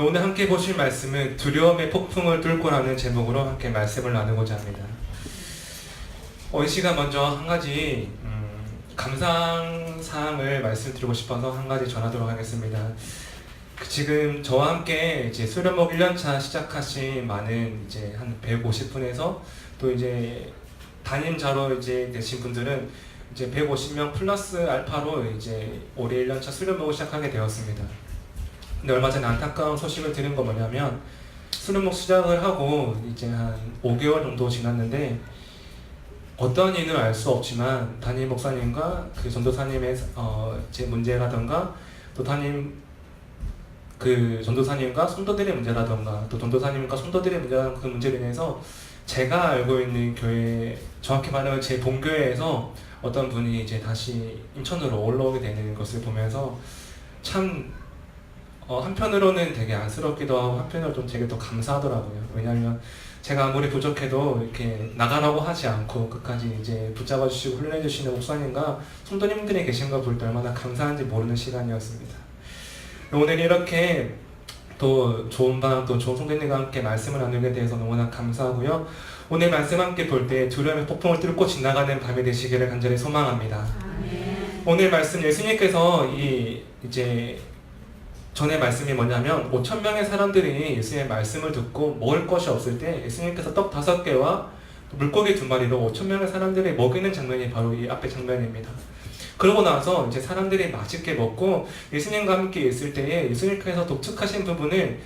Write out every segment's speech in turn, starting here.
오늘 함께 보실 말씀은 두려움의 폭풍을 뚫고라는 제목으로 함께 말씀을 나누고자 합니다. 이 시간 먼저 한 가지 감상사항을 말씀드리고 싶어서 한 가지 전하도록 하겠습니다. 지금 저와 함께 이제 수련목 1년차 시작하신 많은 이제 한 150분에서 또 이제 담임자로 이제 되신 분들은 이제 150명 플러스 알파로 이제 올해 1년차 수련목을 시작하게 되었습니다. 근데 얼마 전에 안타까운 소식을 들은 거 뭐냐면 수련목 시작을 하고 이제 한 5개월 정도 지났는데 어떠한 이유는 알 수 없지만 담임 목사님과 그 전도사님의 제 문제라던가 또 담임 그 전도사님과 성도들의 문제라던가 또 전도사님과 성도들의 문제라던가 그 문제로 인해서 제가 알고 있는 교회, 정확히 말하면 제 본교회에서 어떤 분이 이제 다시 인천으로 올라오게 되는 것을 보면서 참 한편으로는 되게 안쓰럽기도 하고 한편으로 좀 되게 더 감사하더라고요. 왜냐하면 제가 아무리 부족해도 이렇게 나가라고 하지 않고 끝까지 이제 붙잡아 주시고 훈련해 주시는 목사님과 성도님들이 계신 걸 볼 때 얼마나 감사한지 모르는 시간이었습니다. 오늘 이렇게 또 좋은 밤, 또 좋은 성도님과 함께 말씀을 나누게 돼서 너무나 감사하고요. 오늘 말씀 함께 볼 때 두려움의 폭풍을 뚫고 지나가는 밤이 되시기를 간절히 소망합니다. 오늘 말씀 예수님께서 이제 전의 말씀이 뭐냐면 5,000명의 사람들이 예수님의 말씀을 듣고 먹을 것이 없을 때 예수님께서 떡 5개와 물고기 2마리로 5,000명의 사람들이 먹이는 장면이 바로 이 앞의 장면입니다. 그러고 나서 이제 사람들이 맛있게 먹고 예수님과 함께 있을 때에 예수님께서 독촉하신 부분을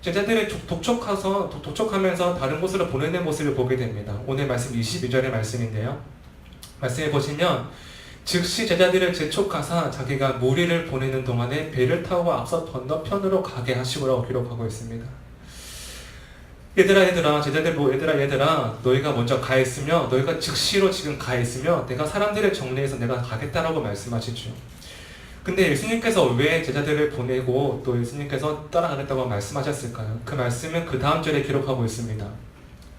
제자들이 독촉하면서 다른 곳으로 보내는 모습을 보게 됩니다. 오늘 말씀 22절의 말씀인데요. 말씀에 보시면 즉시 제자들을 재촉하사 자기가 무리를 보내는 동안에 배를 타고 앞서 건너편으로 가게 하시고라고 기록하고 있습니다. 얘들아 제자들 보고 얘들아 너희가 먼저 가 있으며 너희가 즉시로 지금 가 있으며 내가 사람들을 정리해서 내가 가겠다라고 말씀하시죠. 근데 예수님께서 왜 제자들을 보내고 또 예수님께서 따라가겠다고 말씀하셨을까요? 그 말씀은 그 다음 절에 기록하고 있습니다.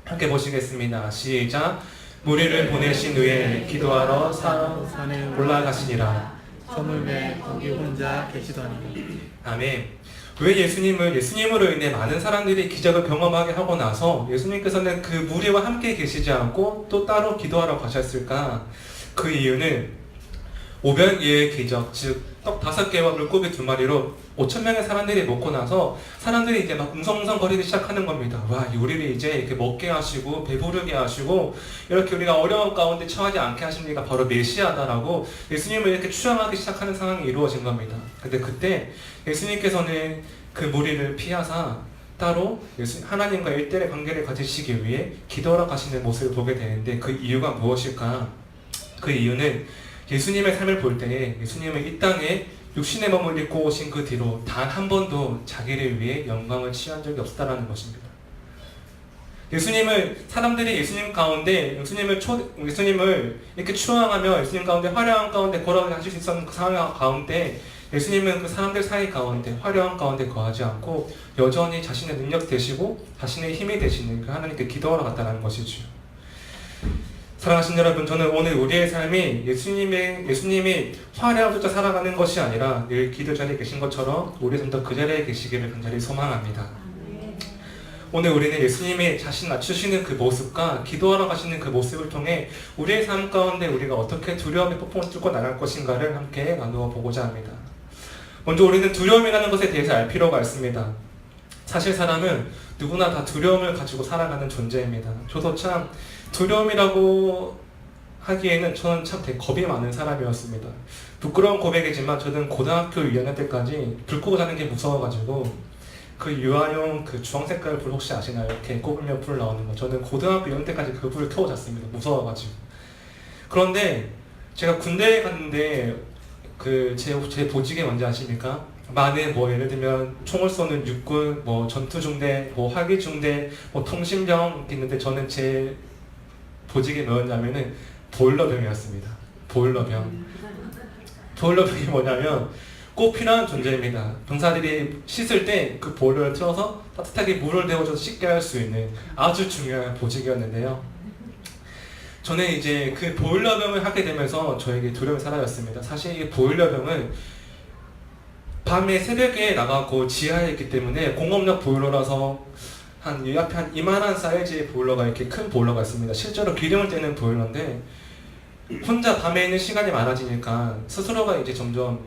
함께 보시겠습니다. 시작. 무리를 보내신 후에 기도하러 산에 올라가시니라. 저물매 거기 혼자 계시더니. 아멘. 왜 예수님으로 인해 많은 사람들이 기적을 경험하게 하고 나서 예수님께서는 그 무리와 함께 계시지 않고 또 따로 기도하러 가셨을까? 그 이유는 오병이어의 기적, 즉 떡 5개와 물고기 2마리로 5,000명의 사람들이 먹고 나서 사람들이 이제 막 웅성웅성거리기 시작하는 겁니다. 와, 우리를 이제 이렇게 먹게 하시고 배부르게 하시고 이렇게 우리가 어려운 가운데 처하지 않게 하십니까? 바로 메시아다라고 예수님을 이렇게 추앙하기 시작하는 상황이 이루어진 겁니다. 근데 그때 예수님께서는 그 무리를 피하사 따로 하나님과 일대의 관계를 가지시기 위해 기도하러 가시는 모습을 보게 되는데 그 이유가 무엇일까? 그 이유는 예수님의 삶을 볼 때에 예수님은 이 땅에 육신의 몸을 입고 오신 그 뒤로 단 한 번도 자기를 위해 영광을 취한 적이 없었다는 것입니다. 사람들이 예수님 가운데 예수님을 이렇게 추앙하며 예수님 가운데 화려한 가운데 걸어가실 수 있었는 그 상황 가운데 예수님은 그 사람들 사이 가운데 화려한 가운데 거하지 않고 여전히 자신의 능력 되시고 자신의 힘이 되시는 그 하나님께 기도하러 갔다는 것이죠. 사랑하신 여러분, 저는 오늘 우리의 삶이 예수님이 화려하게 살아가는 것이 아니라 늘 기도 자리에 계신 것처럼 우리 삶도 그 자리에 계시기를 간절히 소망합니다. 오늘 우리는 예수님이 자신 낮추시는 그 모습과 기도하러 가시는 그 모습을 통해 우리의 삶 가운데 우리가 어떻게 두려움의 폭풍을 뚫고 나갈 것인가를 함께 나누어 보고자 합니다. 먼저 우리는 두려움이라는 것에 대해서 알 필요가 있습니다. 사실 사람은 누구나 다 두려움을 가지고 살아가는 존재입니다. 저도 참 두려움이라고 하기에는 저는 참 되게 겁이 많은 사람이었습니다. 부끄러운 고백이지만 저는 고등학교 2학년 때까지 불 끄고 자는 게 무서워가지고 그 유아용 그 주황색깔 불 혹시 아시나요? 이렇게 꼽으면 불 나오는 거. 저는 고등학교 2학년 때까지 그 불을 켜고 잤습니다. 무서워가지고. 그런데 제가 군대에 갔는데 제 보직이 뭔지 아십니까? 많은 예를 들면 총을 쏘는 육군, 전투중대, 화기중대, 통신병 있는데 저는 제 보직이 뭐였냐면은 보일러병이었습니다. 보일러병이 뭐냐면 꼭 필요한 존재입니다. 병사들이 씻을 때 그 보일러를 틀어서 따뜻하게 물을 데워줘서 씻게 할 수 있는 아주 중요한 보직이었는데요. 저는 이제 그 보일러병을 하게 되면서 저에게 두려움이 사라졌습니다. 사실 이 보일러병은 밤에 새벽에 나가고 지하에 있기 때문에 공업용 보일러라서 이 앞에 한 이만한 사이즈의 보일러가 이렇게 큰 보일러가 있습니다. 실제로 기름을 떼는 보일러인데 혼자 밤에 있는 시간이 많아지니까 스스로가 이제 점점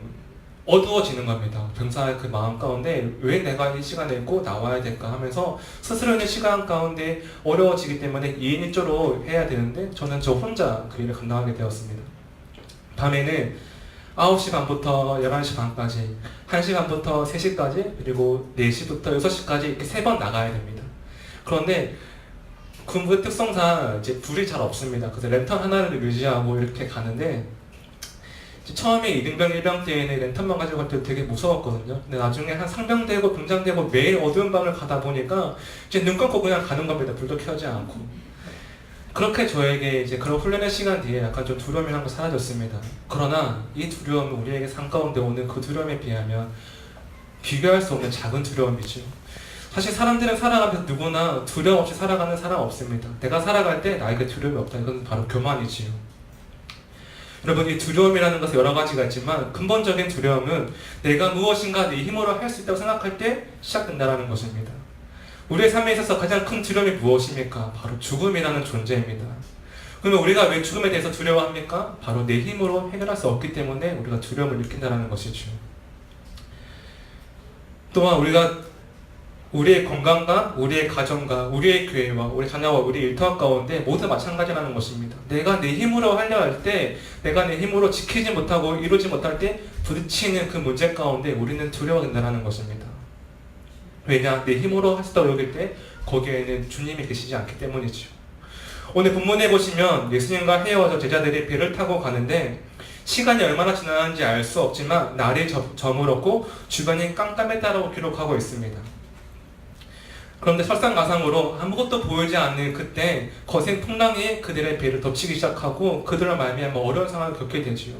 어두워지는 겁니다. 병사의 그 마음 가운데 왜 내가 이 시간에 꼭 나와야 될까 하면서 스스로 있는 시간 가운데 어려워지기 때문에 2인 1조로 해야 되는데 저는 저 혼자 그 일을 감당하게 되었습니다. 밤에는 9시 반부터 11시 반까지 1시 반부터 3시까지 그리고 4시부터 6시까지 이렇게 3번 나가야 됩니다. 그런데 군부의 특성상 이제 불이 잘 없습니다. 그래서 랜턴 하나를 유지하고 이렇게 가는데 처음에 이등병 1병 때에는 랜턴만 가지고 갈 때 되게 무서웠거든요. 근데 나중에 한 상병되고 병장되고 매일 어두운 밤을 가다 보니까 이제 눈 감고 그냥 가는 겁니다. 불도 켜지 않고. 그렇게 저에게 이제 그런 훈련의 시간 뒤에 약간 좀 두려움이 한 거 사라졌습니다. 그러나 이 두려움은 우리에게 삶 가운데 오는 그 두려움에 비하면 비교할 수 없는 작은 두려움이죠. 사실 사람들은 살아가면서 누구나 두려움 없이 살아가는 사람 없습니다. 내가 살아갈 때 나에게 두려움이 없다. 이건 바로 교만이지요. 여러분, 이 두려움이라는 것은 여러 가지가 있지만 근본적인 두려움은 내가 무엇인가 내 힘으로 할 수 있다고 생각할 때 시작된다는 것입니다. 우리의 삶에 있어서 가장 큰 두려움이 무엇입니까? 바로 죽음이라는 존재입니다. 그러면 우리가 왜 죽음에 대해서 두려워합니까? 바로 내 힘으로 해결할 수 없기 때문에 우리가 두려움을 느낀다는 것이죠. 또한 우리가 우리의 건강과 우리의 가정과 우리의 교회와 우리 자녀와 우리 일터 가운데 모두 마찬가지라는 것입니다. 내가 내 힘으로 하려 할 때, 내가 내 힘으로 지키지 못하고 이루지 못할 때 부딪히는 그 문제 가운데 우리는 두려워된다는 것입니다. 왜냐? 내 힘으로 할 수 있다고 여길 때 거기에는 주님이 계시지 않기 때문이죠. 오늘 본문에 보시면 예수님과 헤어져 제자들이 배를 타고 가는데 시간이 얼마나 지났는지 알 수 없지만 날이 저물었고 주변이 깜깜했다라고 기록하고 있습니다. 그런데 설상가상으로 아무것도 보이지 않는 그때 거센 풍랑이 그들의 배를 덮치기 시작하고 그들로 말미암아 어려운 상황을 겪게 되지요.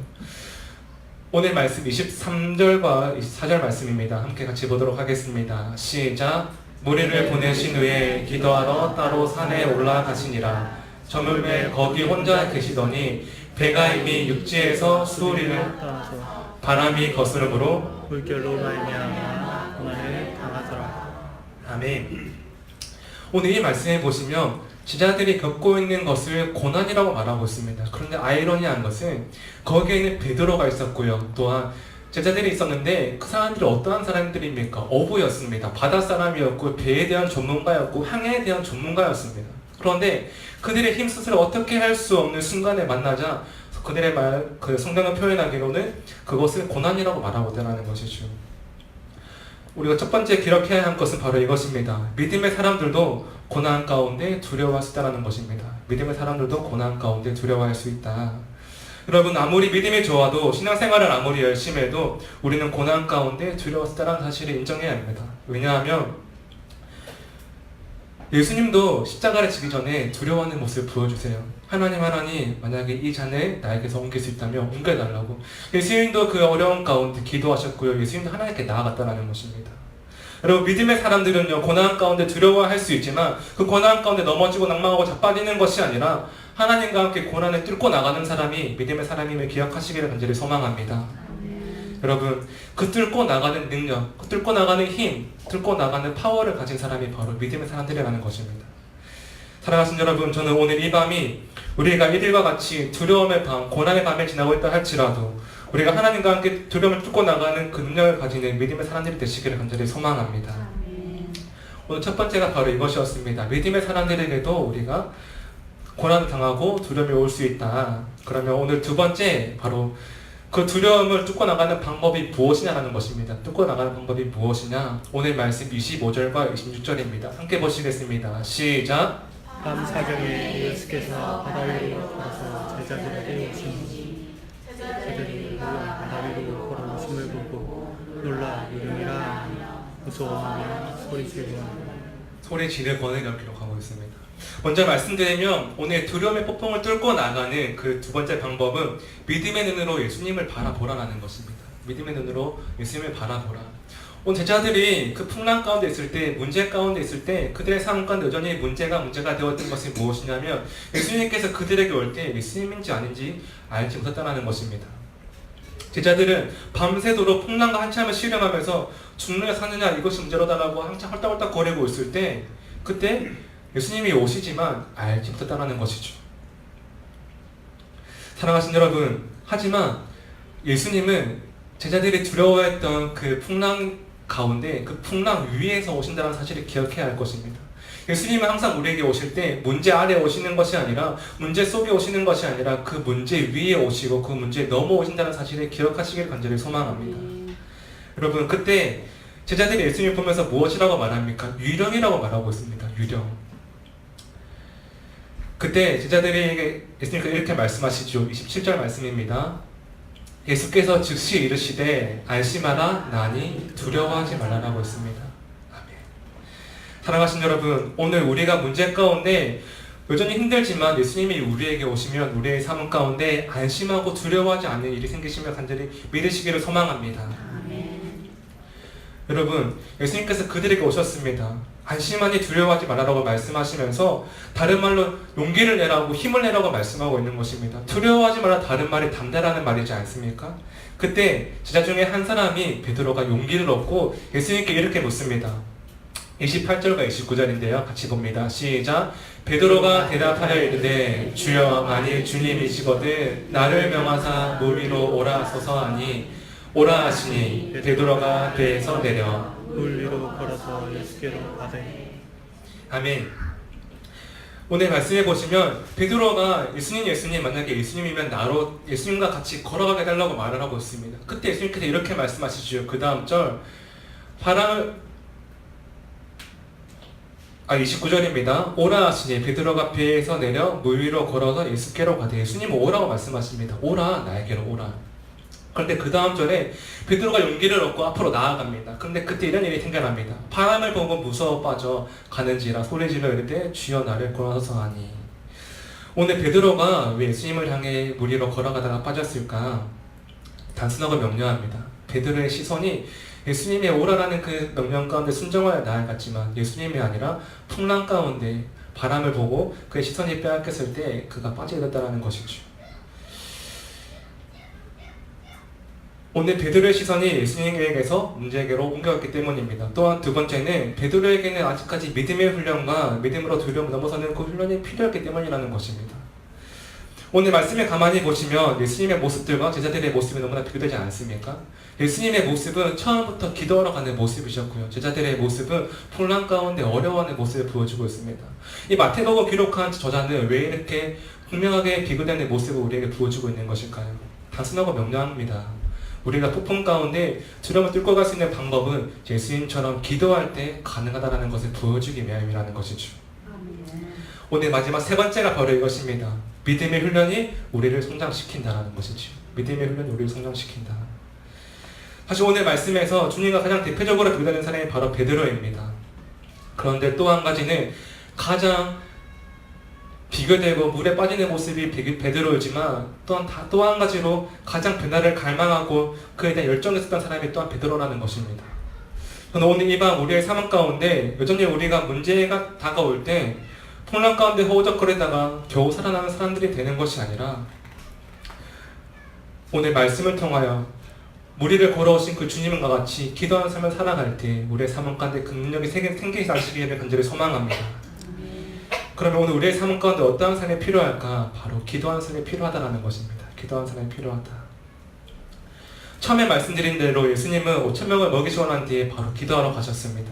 오늘 말씀 23절과 24절 말씀입니다. 함께 같이 보도록 하겠습니다. 시작. 무리를 보내신 후에 기도하러 따로 산에 올라가시니라. 저물매 거기 혼자 계시더니 배가 이미 육지에서 수우리를 떠나서 바람이 거스름으로 물결로 말미암아 고난을 당하더라. 아멘. 오늘 이 말씀에 보시면 제자들이 겪고 있는 것을 고난이라고 말하고 있습니다. 그런데 아이러니한 것은 거기에는 베드로가 있었고요. 또한 제자들이 있었는데 그 사람들이 어떠한 사람들입니까? 어부였습니다. 바다 사람이었고 배에 대한 전문가였고 항해에 대한 전문가였습니다. 그런데 그들의 힘 스스로 어떻게 할 수 없는 순간에 만나자 그들의 그 성경을 표현하기로는 그것을 고난이라고 말하고 있다는 것이죠. 우리가 첫 번째 기록해야 할 것은 바로 이것입니다. 믿음의 사람들도 고난 가운데 두려워할 수 있다는 것입니다. 믿음의 사람들도 고난 가운데 두려워할 수 있다. 여러분, 아무리 믿음이 좋아도 신앙생활을 아무리 열심히 해도 우리는 고난 가운데 두려워할 수 있다는 사실을 인정해야 합니다. 왜냐하면 예수님도 십자가를 지기 전에 두려워하는 모습을 보여주세요. 하나님 만약에 이 잔을 나에게서 옮길 수 있다면 옮겨달라고. 예수님도 그 어려운 가운데 기도하셨고요. 예수님도 하나님께 나아갔다는 것입니다. 여러분, 믿음의 사람들은요, 고난 가운데 두려워할 수 있지만 그 고난 가운데 넘어지고 낭망하고 자빠지는 것이 아니라 하나님과 함께 고난을 뚫고 나가는 사람이 믿음의 사람임을 기억하시기를 간절히 소망합니다. 여러분, 그 뚫고 나가는 능력, 그 뚫고 나가는 힘, 뚫고 나가는 파워를 가진 사람이 바로 믿음의 사람들이라는 것입니다. 사랑하신 여러분, 저는 오늘 이 밤이 우리가 이들과 같이 두려움의 밤, 고난의 밤에 지나고 있다 할지라도 우리가 하나님과 함께 두려움을 뚫고 나가는 그 능력을 가지는 믿음의 사람들이 되시기를 간절히 소망합니다. 오늘 첫 번째가 바로 이것이었습니다. 믿음의 사람들에게도 우리가 고난을 당하고 두려움이 올 수 있다. 그러면 오늘 두 번째, 바로 그 두려움을 뚫고 나가는 방법이 무엇이냐라는 것입니다. 뚫고 나가는 방법이 무엇이냐? 오늘 말씀 25절과 26절입니다. 함께 보시겠습니다. 시작. 밤 사경에 예수께서 바다 위로 걸어서 제자들에게 오시니 제자들이 바다 위로 걸어오심을 보고 놀라 이름이라 무서워하며 소리 지르거늘 이라고 기록하고 있습니다. 먼저 말씀드리면 오늘 두려움의 폭풍을 뚫고 나가는 그 두 번째 방법은 믿음의 눈으로 예수님을 바라보라라는 것입니다. 믿음의 눈으로 예수님을 바라보라. 오늘 제자들이 그 풍랑 가운데 있을 때, 문제 가운데 있을 때 그들의 삶 가운데 여전히 문제가 되었던 것이 무엇이냐면 예수님께서 그들에게 올 때 예수님인지 아닌지 알지 못했다는 것입니다. 제자들은 밤새도록 풍랑과 한참을 씨름하면서 죽느냐 사느냐 이것이 문제로다라고 한참 헐떡헐떡 거리고 있을 때 그때 예수님이 오시지만 알지 못했다는 것이죠. 사랑하신 여러분, 하지만 예수님은 제자들이 두려워했던 그 풍랑 가운데 그 풍랑 위에서 오신다는 사실을 기억해야 할 것입니다. 예수님은 항상 우리에게 오실 때 문제 아래 오시는 것이 아니라 문제 속에 오시는 것이 아니라 그 문제 위에 오시고 그 문제에 넘어오신다는 사실을 기억하시길 간절히 소망합니다. 여러분, 그때 제자들이 예수님을 보면서 무엇이라고 말합니까? 유령이라고 말하고 있습니다. 유령. 그때 제자들에게 예수님께서 이렇게 말씀하시죠. 27절 말씀입니다. 예수께서 즉시 이르시되 안심하라 나니 두려워하지 말라라고 했습니다. 아멘. 사랑하신 여러분, 오늘 우리가 문제 가운데 여전히 힘들지만 예수님이 우리에게 오시면 우리의 삶 가운데 안심하고 두려워하지 않는 일이 생기시면 간절히 믿으시기를 소망합니다. 아멘. 여러분, 예수님께서 그들에게 오셨습니다. 안심하니 두려워하지 말라라고 말씀하시면서 다른 말로 용기를 내라고 힘을 내라고 말씀하고 있는 것입니다. 두려워하지 말라 다른 말이 담대라는 말이지 않습니까? 그때 제자 중에 한 사람이 베드로가 용기를 얻고 예수님께 이렇게 묻습니다. 28절과 29절인데요. 같이 봅니다. 시작. 베드로가 대답하여 이르되 주여 만일 주님이시거든 나를 명하사 물 위로 오라 서서 하니 오라 하시니 베드로가 배에서 내려 물 위로 걸어서 예수께로 가되. 아멘. 오늘 말씀해 보시면 베드로가 예수님 만약에 예수님이면 나로 예수님과 같이 걸어가게 달라고 말을 하고 있습니다. 그때 예수님께서 이렇게 말씀하시죠. 그 다음 절 29절입니다. 오라 하시니 베드로가 배에서 내려 물 위로 걸어서 예수께로 가되. 예수님은 오라고 말씀하십니다. 오라, 나에게로 오라. 그런데 그 다음 절에 베드로가 용기를 얻고 앞으로 나아갑니다. 그런데 그때 이런 일이 생겨납니다. 바람을 보고 무서워 빠져 가는지라 소리질러 이르되 주여 나를 걸어서 하니. 오늘 베드로가 왜 예수님을 향해 물 위로 걸어가다가 빠졌을까? 단순하고 명료합니다. 베드로의 시선이 예수님의 오라라는 그 명령 가운데 순종하여 나아갔지만 예수님이 아니라 풍랑 가운데 바람을 보고 그의 시선이 빼앗겼을 때 그가 빠지게 됐다는 것이죠. 오늘 베드로의 시선이 예수님에게서 문제에게로 옮겨갔기 때문입니다. 또한 두 번째는 베드로에게는 아직까지 믿음의 훈련과 믿음으로 두려움을 넘어서는 그 훈련이 필요했기 때문이라는 것입니다. 오늘 말씀을 가만히 보시면 예수님의 모습들과 제자들의 모습이 너무나 비교되지 않습니까? 예수님의 모습은 처음부터 기도하러 가는 모습이셨고요. 제자들의 모습은 풍랑 가운데 어려워하는 모습을 보여주고 있습니다. 이 마태복음 기록한 저자는 왜 이렇게 분명하게 비교되는 모습을 우리에게 보여주고 있는 것일까요? 단순하고 명료합니다. 우리가 폭풍 가운데 두려움을 뚫고 갈 수 있는 방법은 예수님처럼 기도할 때 가능하다는 것을 보여주기 위함이라는 것이죠. 오늘 마지막 세 번째가 바로 이것입니다. 믿음의 훈련이 우리를 성장시킨다는 것이죠. 믿음의 훈련이 우리를 성장시킨다. 사실 오늘 말씀에서 주님과 가장 대표적으로 비교되는 사람이 바로 베드로입니다. 그런데 또 한 가지는 가장 비교되고 물에 빠지는 모습이 베드로이지만 또 한 가지로 가장 변화를 갈망하고 그에 대한 열정이 있었던 사람이 또한 베드로라는 것입니다. 저는 오늘 이 밤 우리의 삶 가운데 여전히 우리가 문제가 다가올 때 풍랑 가운데 허우적거리다가 겨우 살아나는 사람들이 되는 것이 아니라 오늘 말씀을 통하여 우리를 걸어오신 그 주님과 같이 기도하는 삶을 살아갈 때 우리의 삶 가운데 그 능력이 생기게 하시기를 간절히 소망합니다. 그러면 오늘 우리의 삶 가운데 어떠한 삶이 필요할까? 바로 기도하는 삶이 필요하다는 것입니다. 기도하는 삶이 필요하다. 처음에 말씀드린 대로 예수님은 5,000명을 먹이시고 난 뒤에 바로 기도하러 가셨습니다.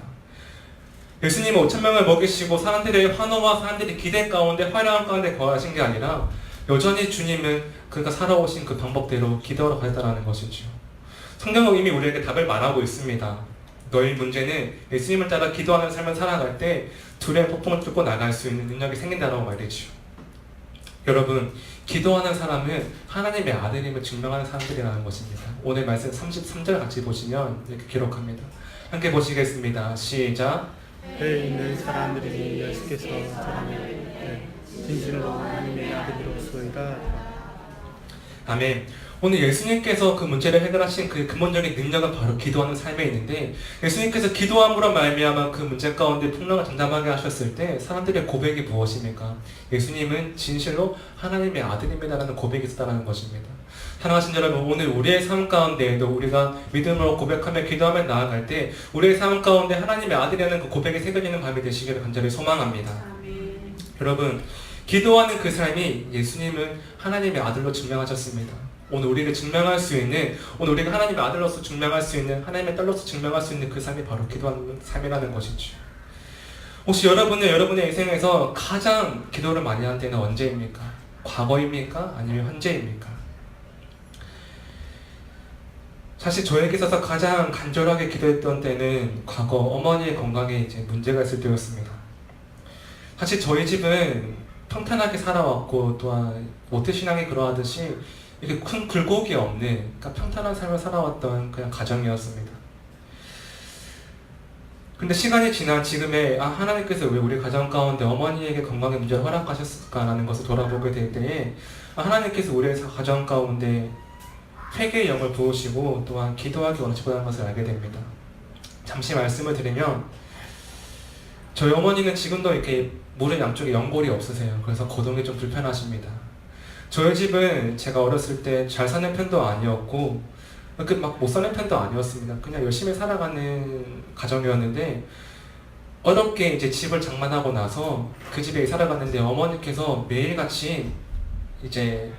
예수님은 5,000명을 먹이시고 사람들의 환호와 사람들의 기대 가운데 화려한 가운데 거하신 게 아니라 여전히 주님은 그가 살아오신 그 방법대로 기도하러 가셨다는 것이죠. 성경은 이미 우리에게 답을 말하고 있습니다. 너희 문제는 예수님을 따라 기도하는 삶을 살아갈 때 두려운 폭풍을 뚫고 나갈 수 있는 능력이 생긴다고 말이죠. 여러분, 기도하는 사람은 하나님의 아들임을 증명하는 사람들이라는 것입니다. 오늘 말씀 33절 같이 보시면 이렇게 기록합니다. 함께 보시겠습니다. 시작. 배에 있는 사람들이 예수께서 저라면 진실로 하나님의 아들이로소이다. 아멘. 오늘 예수님께서 그 문제를 해결하신 그 근본적인 능력은 바로 기도하는 삶에 있는데 예수님께서 기도함으로 말미암아 그 문제 가운데 풍랑을 잠잠하게 하셨을 때 사람들의 고백이 무엇입니까? 예수님은 진실로 하나님의 아들입니다라는 고백이 있었다는 것입니다. 사랑하신 여러분, 오늘 우리의 삶 가운데에도 우리가 믿음으로 고백하며 기도하며 나아갈 때 우리의 삶 가운데 하나님의 아들이라는 그 고백이 새겨지는 밤이 되시기를 간절히 소망합니다. 아멘. 여러분, 기도하는 그 삶이 예수님은 하나님의 아들로 증명하셨습니다. 오늘 우리를 증명할 수 있는, 오늘 우리가 하나님의 아들로서 증명할 수 있는, 하나님의 딸로서 증명할 수 있는 그 삶이 바로 기도하는 삶이라는 것이죠. 혹시 여러분의 인생에서 가장 기도를 많이 한 때는 언제입니까? 과거입니까? 아니면 현재입니까? 사실 저에게 있어서 가장 간절하게 기도했던 때는 과거 어머니의 건강에 이제 문제가 있을 때였습니다. 사실 저희 집은 평탄하게 살아왔고 또한 모태신앙이 그러하듯이 이렇게 큰 굴곡이 없는, 그러니까 평탄한 삶을 살아왔던 그냥 가정이었습니다. 근데 시간이 지난 지금의 하나님께서 왜 우리 가정 가운데 어머니에게 건강의 문제를 허락하셨을까라는 것을 돌아보게 될 때에 하나님께서 우리의 가정 가운데 회개의 영을 부으시고 또한 기도하기 원하시다는 것을 알게 됩니다. 잠시 말씀을 드리면 저희 어머니는 지금도 이렇게 무릎 양쪽에 연골이 없으세요. 그래서 거동이 좀 불편하십니다. 저희 집은 제가 어렸을 때 잘 사는 편도 아니었고 막 못 사는 편도 아니었습니다. 그냥 열심히 살아가는 가정이었는데 어렵게 이제 집을 장만하고 나서 그 집에 살아갔는데 어머니께서 매일같이 이제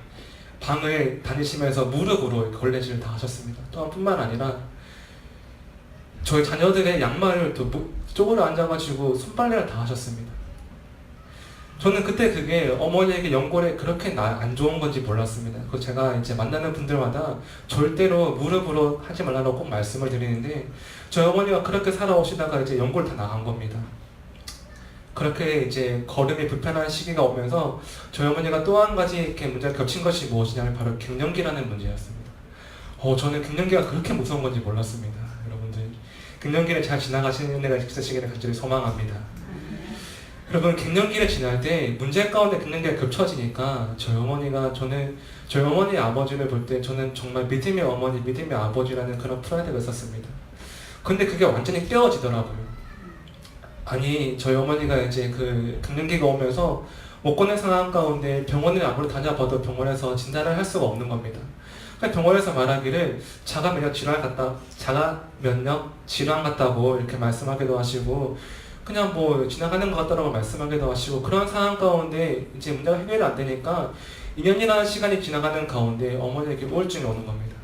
방을 다니시면서 무릎으로 걸레질을 다 하셨습니다. 또한 뿐만 아니라 저희 자녀들의 양말을 또 쪼그려 앉아가지고 손빨래를 다 하셨습니다. 저는 그때 그게 어머니에게 연골에 그렇게 안 좋은 건지 몰랐습니다. 그래서 제가 이제 만나는 분들마다 절대로 무릎으로 하지 말라고 꼭 말씀을 드리는데 저희 어머니가 그렇게 살아오시다가 이제 연골 다 나간 겁니다. 그렇게 이제 걸음이 불편한 시기가 오면서 저희 어머니가 또 한 가지 이렇게 문제가 겹친 것이 무엇이냐면 바로 갱년기라는 문제였습니다. 저는 갱년기가 그렇게 무서운 건지 몰랐습니다. 여러분들 갱년기를 잘 지나가시는 애가 있으시기를 간절히 소망합니다. 여러분, 갱년기를 지날 때 문제 가운데 갱년기가 겹쳐지니까 저희 어머니의 아버지를 볼 때 저는 정말 믿음의 어머니, 믿음의 아버지라는 그런 프라이드가 있었습니다. 근데 그게 완전히 깨어지더라고요. 아니, 저희 어머니가 이제 그 갱년기가 오면서 못 걷는 상황 가운데 병원을 아무리 다녀봐도 병원에서 진단을 할 수가 없는 겁니다. 그러니까 병원에서 말하기를 자가 면역 질환 같다고 이렇게 말씀하기도 하시고 그냥 뭐 지나가는 것 같다라고 말씀하기도 하시고 그런 상황 가운데 이제 문제가 해결이 안 되니까 2년이라는 시간이 지나가는 가운데 어머니에게 우울증이 오는 겁니다.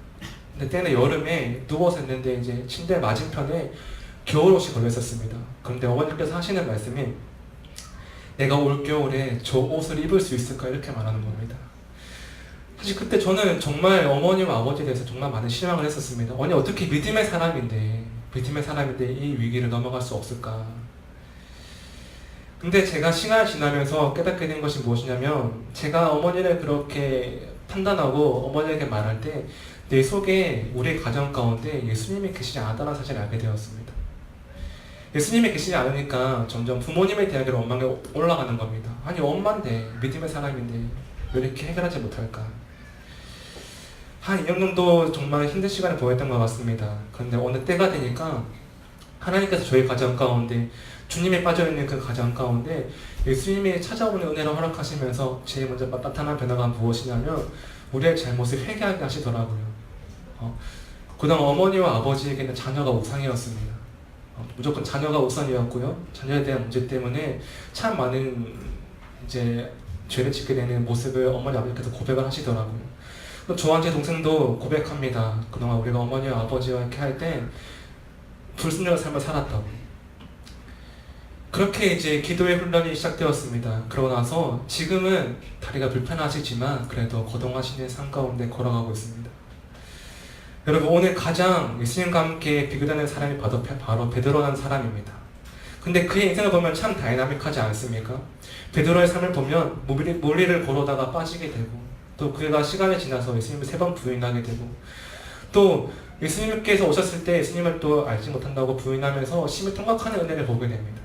근데 때는 여름에 누워서 있는데 이제 침대 맞은편에 겨울옷이 걸려 있었습니다. 그런데 어머니께서 하시는 말씀이 내가 올 겨울에 저 옷을 입을 수 있을까 이렇게 말하는 겁니다. 사실 그때 저는 정말 어머니와 아버지에 대해서 정말 많은 실망을 했었습니다. 아니 어떻게 믿음의 사람인데 이 위기를 넘어갈 수 없을까. 근데 제가 시간이 지나면서 깨닫게 된 것이 무엇이냐면 제가 어머니를 그렇게 판단하고 어머니에게 말할 때 내 속에 우리 가정 가운데 예수님이 계시지 않았다는 사실을 알게 되었습니다. 예수님이 계시지 않으니까 점점 부모님에 대한 원망이 올라가는 겁니다. 아니 엄마인데 믿음의 사람인데 왜 이렇게 해결하지 못할까. 한 2년 정도 정말 힘든 시간을 보냈던 것 같습니다. 그런데 어느 때가 되니까 하나님께서 저희 가정 가운데 주님에 빠져있는 그 가정 가운데 예수님이 찾아오는 은혜를 허락하시면서 제일 먼저 나타난 변화가 무엇이냐면 우리의 잘못을 회개하게 하시더라고요. 그동안 어머니와 아버지에게는 자녀가 우상이었습니다. 무조건 자녀가 우선이었고요. 자녀에 대한 문제 때문에 참 많은 이제 죄를 짓게 되는 모습을 어머니 아버지께서 고백을 하시더라고요. 저와 제 동생도 고백합니다. 그동안 우리가 어머니와 아버지와 이렇게 할 때 불순종의 삶을 살았다고. 그렇게 이제 기도의 훈련이 시작되었습니다. 그러고 나서 지금은 다리가 불편하시지만 그래도 거동하시는 삶 가운데 걸어가고 있습니다. 여러분 오늘 가장 예수님과 함께 비교되는 사람이 바로 베드로라는 사람입니다. 근데 그의 인생을 보면 참 다이나믹하지 않습니까? 베드로의 삶을 보면 몰리를 걸어다가 빠지게 되고 또 그가 시간이 지나서 예수님을 3번 부인하게 되고 또 예수님께서 오셨을 때 예수님을 또 알지 못한다고 부인하면서 심히 통곡하는 은혜를 보게 됩니다.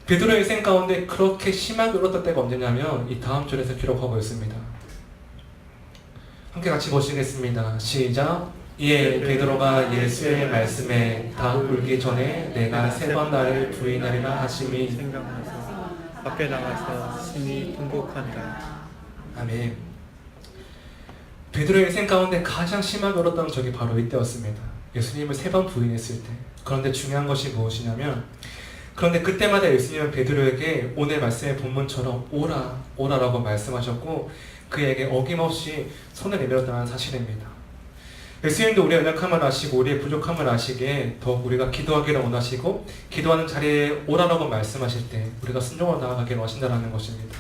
베드로의 인생 가운데 그렇게 심하게 울었던 때가 언제냐면 이 다음 절에서 기록하고 있습니다. 함께 같이 보시겠습니다. 시작. 이에 베드로가 예수의 말씀에 다 울기 전에 내가 3번 나를 부인하리라 하심이 생각나서 밖에 나가서 심히 통곡한다. 아멘. 베드로의 인생 가운데 가장 심하게 울었던 적이 바로 이때였습니다. 예수님을 3번 부인했을 때. 그런데 중요한 것이 무엇이냐면, 그런데 그때마다 예수님은 베드로에게 오늘 말씀의 본문처럼 오라, 오라라고 말씀하셨고 그에게 어김없이 손을 내밀었다는 사실입니다. 예수님도 우리의 연약함을 아시고 우리의 부족함을 아시기에 더욱 우리가 기도하기를 원하시고 기도하는 자리에 오라라고 말씀하실 때 우리가 순종으로 나아가기를 원하신다는 것입니다.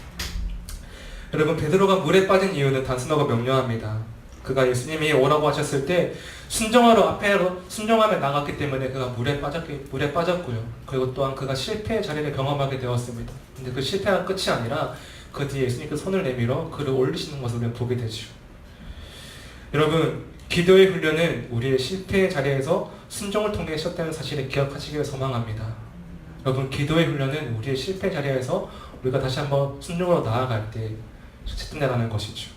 여러분, 베드로가 물에 빠진 이유는 단순하고 명료합니다. 그가 예수님이 오라고 하셨을 때 순종하며 나갔기 때문에 그가 물에 빠졌고요. 그리고 또한 그가 실패의 자리를 경험하게 되었습니다. 근데 그 실패가 끝이 아니라 그 뒤에 예수님께서 손을 내밀어 그를 올리시는 것을 우리는 보게 되죠. 여러분, 기도의 훈련은 우리의 실패의 자리에서 순종을 통해 시작되는 사실을 기억하시기를 소망합니다. 여러분, 기도의 훈련은 우리의 실패 자리에서 우리가 다시 한번 순종으로 나아갈 때 시작된다는 것이죠.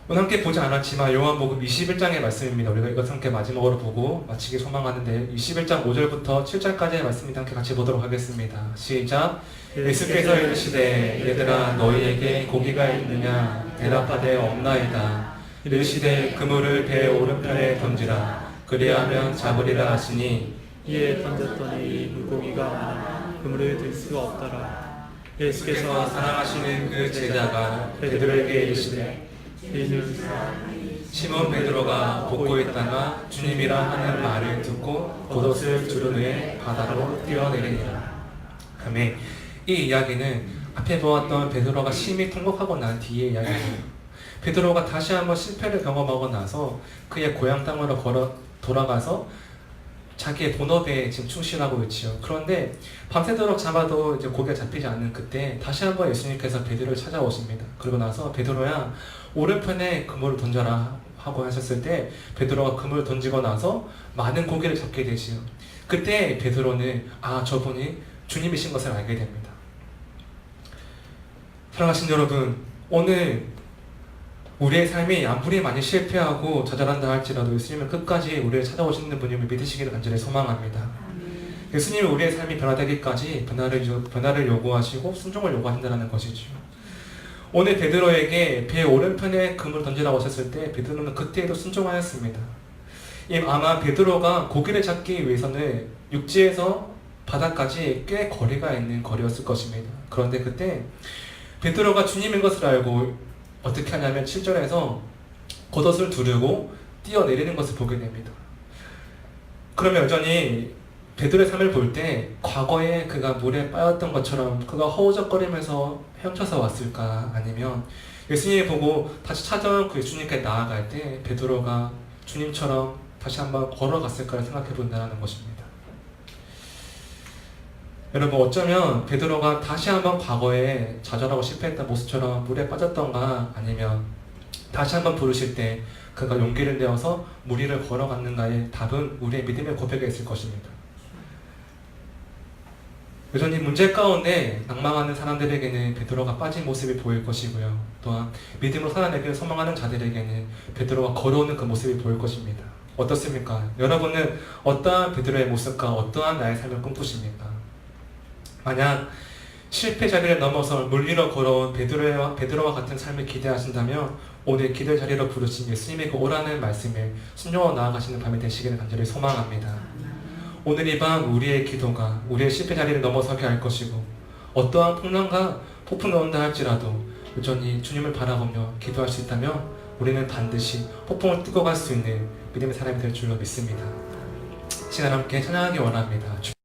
오늘 함께 보지 않았지만 요한복음 21장의 말씀입니다. 우리가 이것 함께 마지막으로 보고 마치기 소망하는데 21장 5절부터 7절까지의 말씀을 함께 같이 보도록 하겠습니다. 시작. 예수께서 이르시되 얘들아 너희에게 고기가 있느냐 대답하되 없나이다. 이르시되 그물을 배 오른편에 던지라 그리하면 잡으리라 하시니 이에 던졌더니 물고기가 많아 그물을 들 수가 없더라. 예수께서 사랑하시는 그 제자가 베드로에게 이르시되 시몬 베드로가 복고 있다가 주님이라 하는 말을 듣고 겉옷을 두른 후에 바다로 뛰어내리니라. 아멘. 이 이야기는 앞에 보았던 베드로가 심히 통곡하고 난 뒤의 이야기예요. 베드로가 다시 한번 실패를 경험하고 나서 그의 고향 땅으로 돌아가서 자기의 본업에 지금 충실하고 있지요. 그런데 밤새도록 잡아도 이제 고기가 잡히지 않는 그때 다시 한번 예수님께서 베드로를 찾아오십니다. 그러고 나서 베드로야 오른편에 그물을 던져라 하고 하셨을 때 베드로가 그물을 던지고 나서 많은 고기를 잡게 되지요. 그때 베드로는 저분이 주님이신 것을 알게 됩니다. 사랑하신 여러분, 오늘 우리의 삶이 아무리 많이 실패하고 좌절한다 할지라도 예수님은 끝까지 우리를 찾아오시는 분임을 믿으시기를 간절히 소망합니다. 예수님은 우리의 삶이 변화되기까지 변화를 요구하시고 순종을 요구한다는 것이죠. 오늘 베드로에게 배 오른편에 그물을 던지라고 하셨을 때 베드로는 그때에도 순종하였습니다. 아마 베드로가 고기를 잡기 위해서는 육지에서 바다까지 꽤 거리가 있는 거리였을 것입니다. 그런데 그때 베드로가 주님인 것을 알고 어떻게 하냐면 7절에서 겉옷을 두르고 뛰어내리는 것을 보게 됩니다. 그러면 여전히 베드로의 삶을 볼 때 과거에 그가 물에 빠졌던 것처럼 그가 허우적거리면서 헤엄쳐서 왔을까, 아니면 예수님을 보고 다시 찾아온 그 예수님께 나아갈 때 베드로가 주님처럼 다시 한번 걸어갔을까를 생각해 본다는 것입니다. 여러분, 어쩌면 베드로가 다시 한번 과거에 좌절하고 실패했던 모습처럼 물에 빠졌던가, 아니면 다시 한번 부르실 때 그가 용기를 내어서 물 위를 걸어갔는가의 답은 우리의 믿음의 고백에 있을 것입니다. 여전히 문제 가운데 낭망하는 사람들에게는 베드로가 빠진 모습이 보일 것이고요. 또한 믿음으로 살아내기를 소망하는 자들에게는 베드로가 걸어오는 그 모습이 보일 것입니다. 어떻습니까? 여러분은 어떠한 베드로의 모습과 어떠한 나의 삶을 꿈꾸십니까? 만약 실패 자리를 넘어서 물 위로 걸어온 베드로와 같은 삶을 기대하신다면 오늘 기도의 자리로 부르신 예수님의 그 오라는 말씀에 순종하고 나아가시는 밤이 되시기를 간절히 소망합니다. 오늘 이 밤 우리의 기도가 우리의 실패 자리를 넘어서게 할 것이고 어떠한 풍랑과 폭풍이 온다 할지라도 여전히 주님을 바라보며 기도할 수 있다면 우리는 반드시 폭풍을 뚫고 갈 수 있는 믿음의 사람이 될 줄로 믿습니다. 시간 함께 찬양하기 원합니다.